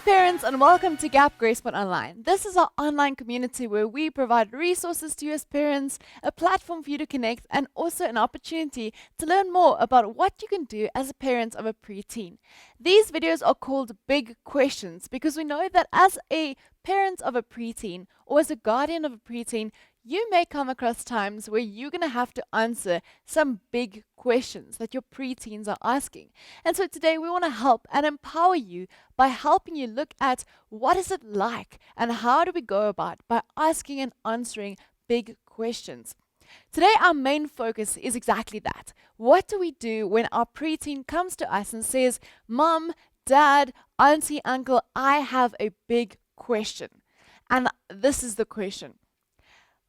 parents, and welcome to Gap Gracepoint Online. This is our online community where we provide resources to you as parents, a platform for you to connect, and also an opportunity to learn more about what you can do as a parent of a preteen. These videos are called Big Questions because we know that as a parent of a preteen or as a guardian of a preteen, you may come across times where you're going to have to answer some big questions that your preteens are asking. And so today we want to help and empower you by helping you look at what is it like and how do we go about by asking and answering big questions. Today our main focus is exactly that. What do we do when our preteen comes to us and says, "Mom, Dad, Auntie, Uncle, I have a big question." And this is the question.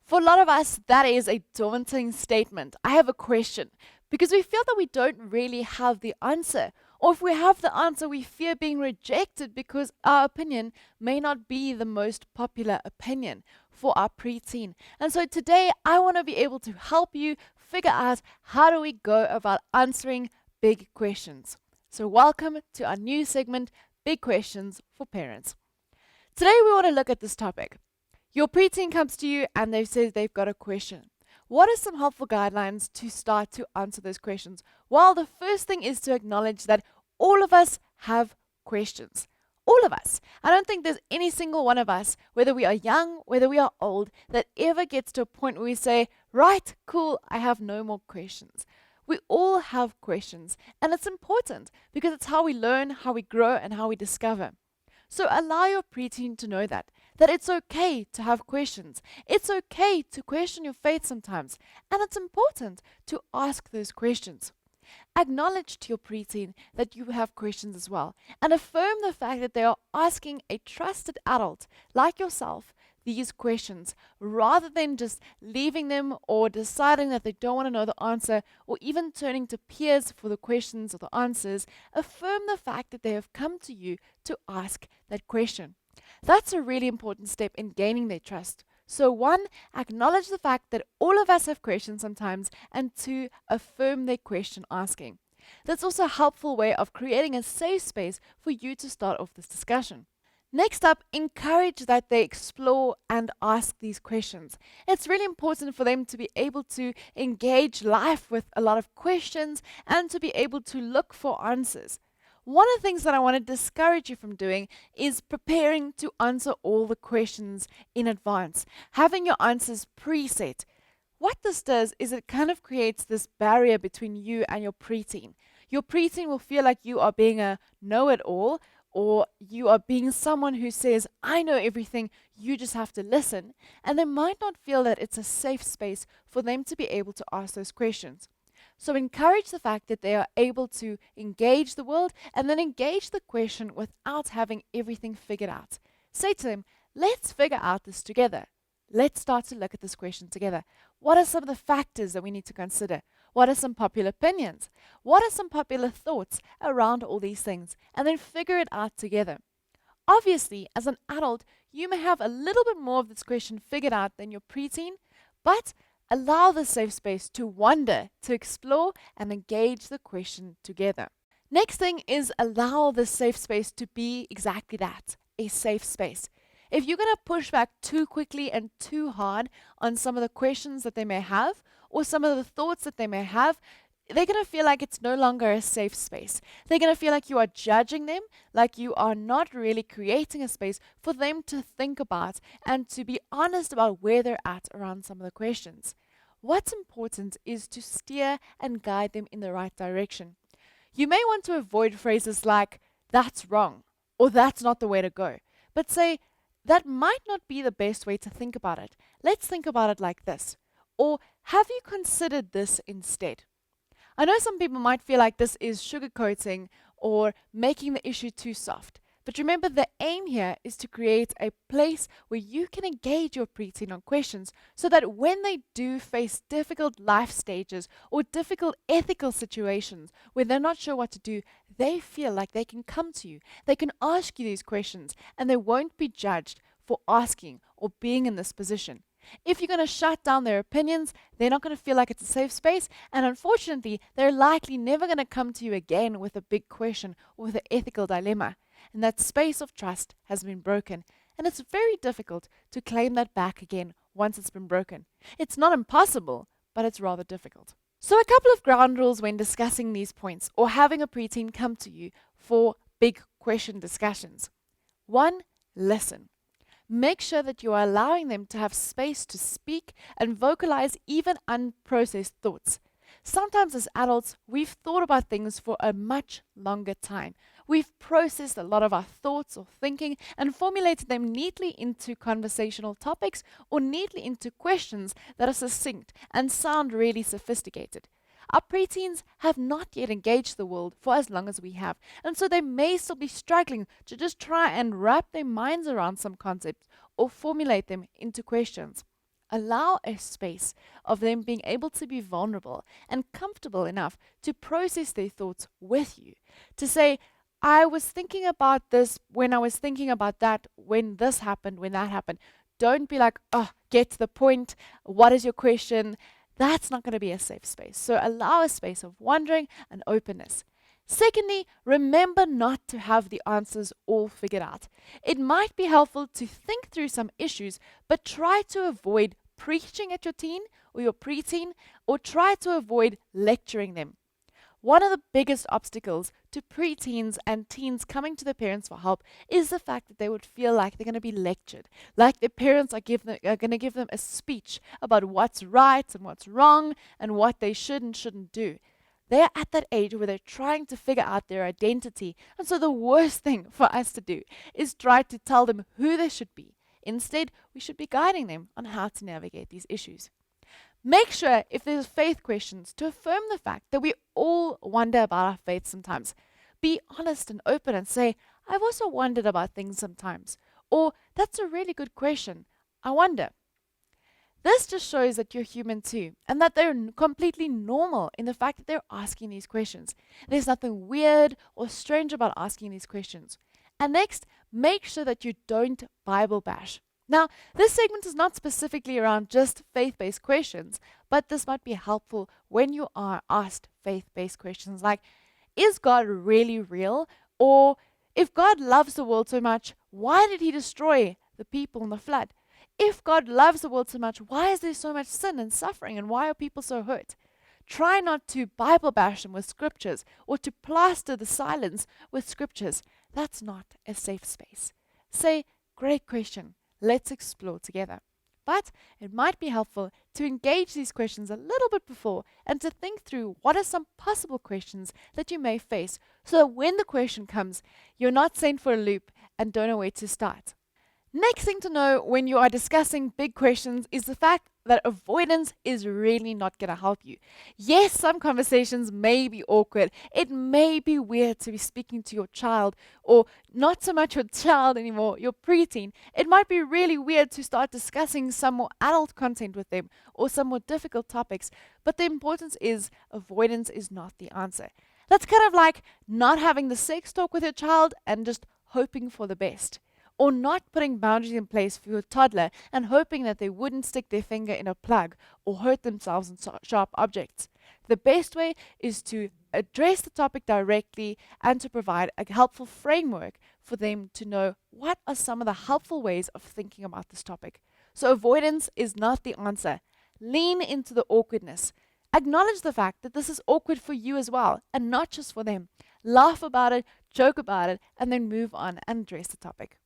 For a lot of us, that is a daunting statement. I have a question, because we feel that we don't really have the answer. Or if we have the answer, we fear being rejected because our opinion may not be the most popular opinion for our preteen. And so today, I want to be able to help you figure out how do we go about answering big questions. So welcome to our new segment, Big Questions for Parents. Today, we want to look at this topic. Your preteen comes to you and they say they've got a question. What are some helpful guidelines to start to answer those questions? Well, the first thing is to acknowledge that all of us have questions. All of us. I don't think there's any single one of us, whether we are young, whether we are old, that ever gets to a point where we say, right, cool, I have no more questions. We all have questions, and it's important because it's how we learn, how we grow, and how we discover. So allow your preteen to know that it's okay to have questions. It's okay to question your faith sometimes, and it's important to ask those questions. Acknowledge to your preteen that you have questions as well, and affirm the fact that they are asking a trusted adult like yourself these questions, rather than just leaving them or deciding that they don't want to know the answer, or even turning to peers for the questions or the answers. Affirm the fact that they have come to you to ask that question. That's a really important step in gaining their trust. So 1, acknowledge the fact that all of us have questions sometimes, and 2, affirm their question asking. That's also a helpful way of creating a safe space for you to start off this discussion. Next up, encourage that they explore and ask these questions. It's really important for them to be able to engage life with a lot of questions and to be able to look for answers. One of the things that I want to discourage you from doing is preparing to answer all the questions in advance, having your answers preset. What this does is it kind of creates this barrier between you and your preteen. Your preteen will feel like you are being a know-it-all, or you are being someone who says, I know everything, you just have to listen. And they might not feel that it's a safe space for them to be able to ask those questions. So encourage the fact that they are able to engage the world and then engage the question without having everything figured out. Say to them, let's figure out this together. Let's start to look at this question together. What are some of the factors that we need to consider? What are some popular opinions? What are some popular thoughts around all these things? And then figure it out together. Obviously, as an adult, you may have a little bit more of this question figured out than your preteen, but allow the safe space to wonder, to explore, and engage the question together. Next thing is allow the safe space to be exactly that, a safe space. If you're going to push back too quickly and too hard on some of the questions that they may have, or some of the thoughts that they may have, they're going to feel like it's no longer a safe space. They're going to feel like you are judging them, like you are not really creating a space for them to think about and to be honest about where they're at around some of the questions. What's important is to steer and guide them in the right direction. You may want to avoid phrases like, that's wrong, or that's not the way to go, but say, that might not be the best way to think about it. Let's think about it like this. Or have you considered this instead? I know some people might feel like this is sugarcoating or making the issue too soft. But remember, the aim here is to create a place where you can engage your preteen on questions so that when they do face difficult life stages or difficult ethical situations where they're not sure what to do, they feel like they can come to you. They can ask you these questions and they won't be judged for asking or being in this position. If you're going to shut down their opinions, they're not going to feel like it's a safe space, and unfortunately, they're likely never going to come to you again with a big question or with an ethical dilemma. and that space of trust has been broken. And it's very difficult to claim that back again once it's been broken. It's not impossible, but it's rather difficult. So, a couple of ground rules when discussing these points or having a preteen come to you for big question discussions. 1. Listen. Make sure that you are allowing them to have space to speak and vocalize even unprocessed thoughts. Sometimes as adults, we've thought about things for a much longer time. We've processed a lot of our thoughts or thinking and formulated them neatly into conversational topics or neatly into questions that are succinct and sound really sophisticated. Our preteens have not yet engaged the world for as long as we have, and so they may still be struggling to just try and wrap their minds around some concepts or formulate them into questions. Allow a space of them being able to be vulnerable and comfortable enough to process their thoughts with you. To say, I was thinking about this when I was thinking about that, when this happened, when that happened. Don't be like, oh, get to the point. What is your question? That's not going to be a safe space. So allow a space of wondering and openness. Secondly, remember not to have the answers all figured out. It might be helpful to think through some issues, but try to avoid preaching at your teen or your preteen, or try to avoid lecturing them. One of the biggest obstacles to preteens and teens coming to their parents for help is the fact that they would feel like they're going to be lectured, like their parents are going to give them a speech about what's right and what's wrong and what they should and shouldn't do. They're at that age where they're trying to figure out their identity, and so the worst thing for us to do is try to tell them who they should be. Instead, we should be guiding them on how to navigate these issues. Make sure, if there's faith questions, to affirm the fact that we all wonder about our faith sometimes. Be honest and open and say, I've also wondered about things sometimes. Or, that's a really good question. I wonder. This just shows that you're human too, and that they're completely normal in the fact that they're asking these questions. There's nothing weird or strange about asking these questions. And next, make sure that you don't Bible bash. Now, this segment is not specifically around just faith-based questions, but this might be helpful when you are asked faith-based questions like, is God really real? Or, if God loves the world so much, why did he destroy the people in the flood? If God loves the world so much, why is there so much sin and suffering, and why are people so hurt? Try not to Bible bash them with scriptures or to plaster the silence with scriptures. That's not a safe space. Say, great question. Let's explore together. But it might be helpful to engage these questions a little bit before and to think through what are some possible questions that you may face so that when the question comes, you're not sent for a loop and don't know where to start. Next thing to know when you are discussing big questions is the fact that avoidance is really not going to help you. Yes, some conversations may be awkward. It may be weird to be speaking to your child, or not so much your child anymore, your preteen. It might be really weird to start discussing some more adult content with them or some more difficult topics. But the importance is avoidance is not the answer. That's kind of like not having the sex talk with your child and just hoping for the best. Or not putting boundaries in place for your toddler and hoping that they wouldn't stick their finger in a plug or hurt themselves on sharp objects. The best way is to address the topic directly and to provide a helpful framework for them to know what are some of the helpful ways of thinking about this topic. So avoidance is not the answer. Lean into the awkwardness. Acknowledge the fact that this is awkward for you as well, and not just for them. Laugh about it, joke about it, and then move on and address the topic.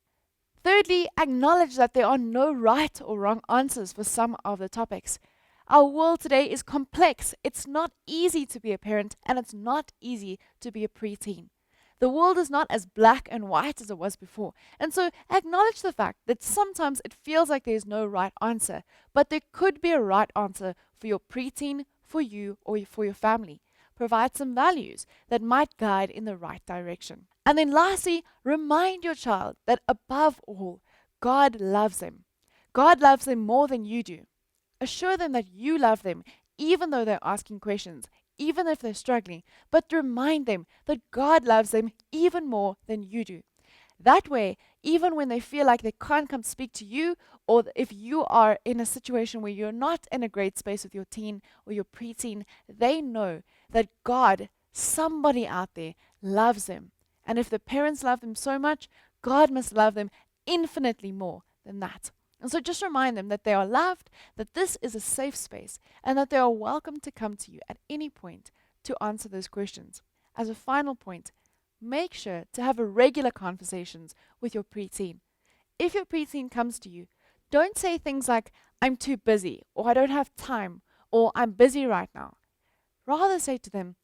Thirdly, acknowledge that there are no right or wrong answers for some of the topics. Our world today is complex. It's not easy to be a parent, and it's not easy to be a preteen. The world is not as black and white as it was before, and so acknowledge the fact that sometimes it feels like there's no right answer, but there could be a right answer for your preteen, for you, or for your family. Provide some values that might guide in the right direction. And then lastly, remind your child that above all, God loves them. God loves them more than you do. Assure them that you love them, even though they're asking questions, even if they're struggling, but remind them that God loves them even more than you do. That way, even when they feel like they can't come speak to you, or if you are in a situation where you're not in a great space with your teen or your preteen, they know that God, somebody out there, loves them. And if the parents love them so much, God must love them infinitely more than that. And so just remind them that they are loved, that this is a safe space, and that they are welcome to come to you at any point to answer those questions. As a final point, make sure to have regular conversations with your preteen. If your preteen comes to you, don't say things like, I'm too busy, or I don't have time, or I'm busy right now. Rather say to them,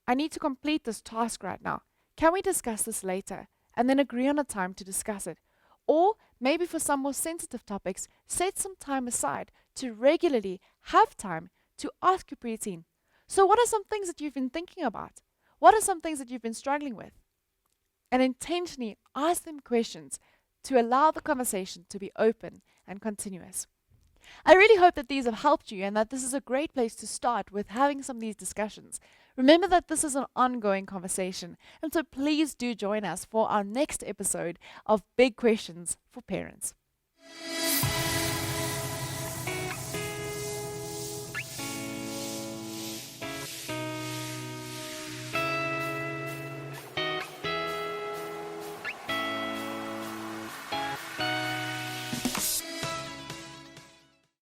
I need to complete this task right now. Can we discuss this later? And then agree on a time to discuss it. Or maybe for some more sensitive topics, set some time aside to regularly have time to ask your preteen. So what are some things that you've been thinking about? What are some things that you've been struggling with? And intentionally ask them questions to allow the conversation to be open and continuous. I really hope that these have helped you and that this is a great place to start with having some of these discussions. Remember that this is an ongoing conversation, and so please do join us for our next episode of Big Questions for Parents.